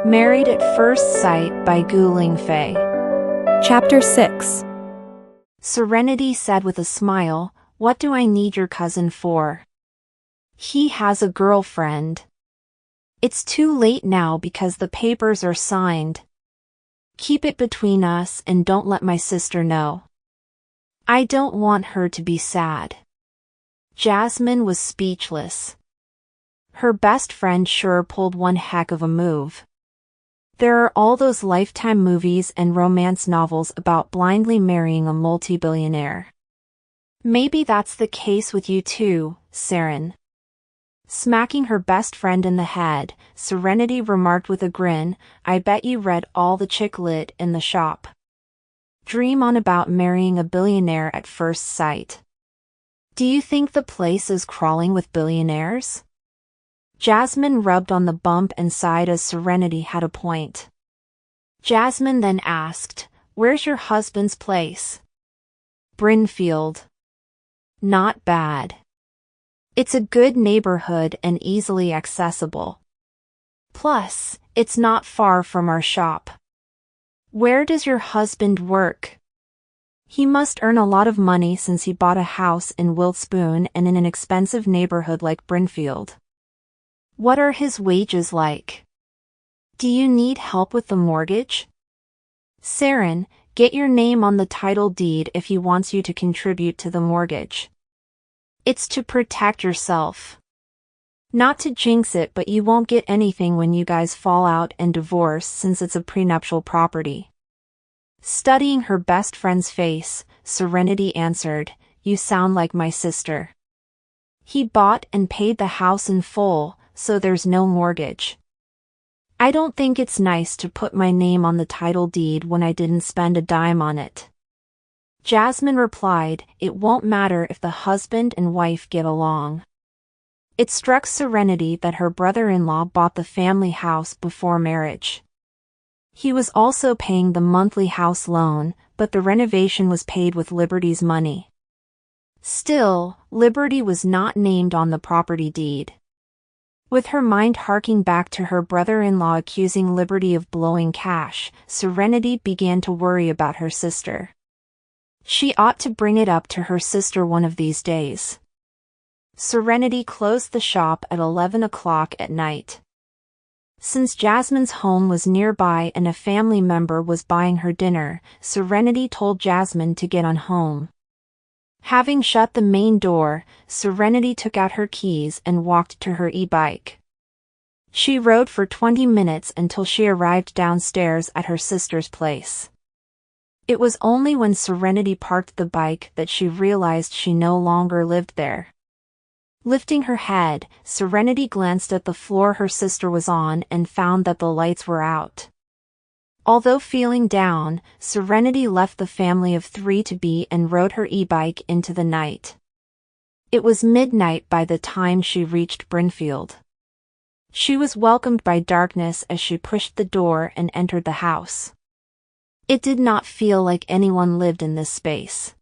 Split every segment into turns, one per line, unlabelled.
Married at First Sight by 𝐃𝐢𝐬𝐬𝐜𝐵.
Chapter 6.
Serenity said with a smile, "What do I need your cousin for? He has a girlfriend. It's too late now because the papers are signed. Keep it between us and don't let my sister know. I don't want her to be sad." Jasmine was speechless. Her best friend sure pulled one heck of a move. There are all those Lifetime movies and romance novels about blindly marrying a multi-billionaire. Maybe that's the case with you too, Seren. Smacking her best friend in the head, Serenity remarked with a grin, "I bet you read all the chick lit in the shop. Dream on about marrying a billionaire at first sight. Do you think the place is crawling with billionaires?" Jasmine rubbed on the bump and sighed as Serenity had a point. Jasmine then asked, "Where's your husband's place?" "Brinfield." "Not bad. It's a good neighborhood and easily accessible. Plus, it's not far from our shop." "Where does your husband work?" "He must earn a lot of money since he bought a house in Wiltspoon and in an expensive neighborhood like Brinfield." "What are his wages like? Do you need help with the mortgage?" "Seren, get your name on the title deed if he wants you to contribute to the mortgage. It's to protect yourself. Not to jinx it, but you won't get anything when you guys fall out and divorce since it's a prenuptial property." Studying her best friend's face, Serenity answered, "You sound like my sister. He bought and paid the house in full, so there's no mortgage. I don't think it's nice to put my name on the title deed when I didn't spend a dime on it." Jasmine replied, "It won't matter if the husband and wife get along." It struck Serenity that her brother-in-law bought the family house before marriage. He was also paying the monthly house loan, but the renovation was paid with Liberty's money. Still, Liberty was not named on the property deed. With her mind harking back to her brother-in-law accusing Liberty of blowing cash, Serenity began to worry about her sister. She ought to bring it up to her sister one of these days. Serenity closed the shop at 11 o'clock at night. Since Jasmine's home was nearby and a family member was buying her dinner, Serenity told Jasmine to get on home. Having shut the main door, Serenity took out her keys and walked to her e-bike. She rode for 20 minutes until she arrived downstairs at her sister's place. It was only when Serenity parked the bike that she realized she no longer lived there. Lifting her head, Serenity glanced at the floor her sister was on and found that the lights were out. Although feeling down, Serenity left the family of 3 to be and rode her e-bike into the night. It was midnight by the time she reached Brinfield. She was welcomed by darkness as she pushed the door and entered the house. It did not feel like anyone lived in this space.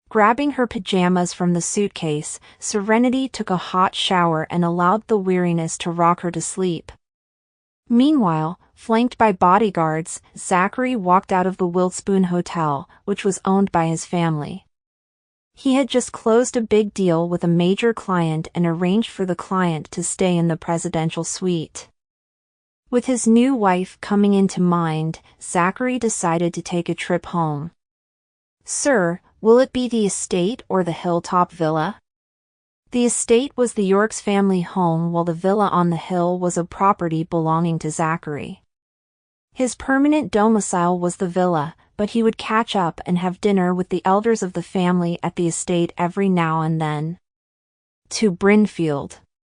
Grabbing her pajamas from the suitcase, Serenity took a hot shower and allowed the weariness to rock her to sleep. Meanwhile, flanked by bodyguards, Zachary walked out of the Wiltspoon Hotel, which was owned by his family. He had just closed a big deal with a major client and arranged for the client to stay in the presidential suite. With his new wife coming into mind, Zachary decided to take a trip home. "Sir, will it be the estate or the hilltop villa?" The estate was the Yorks family home while the villa on the hill was a property belonging to Zachary. His permanent domicile was the villa, but he would catch up and have dinner with the elders of the family at the estate every now and then. To Brinfield.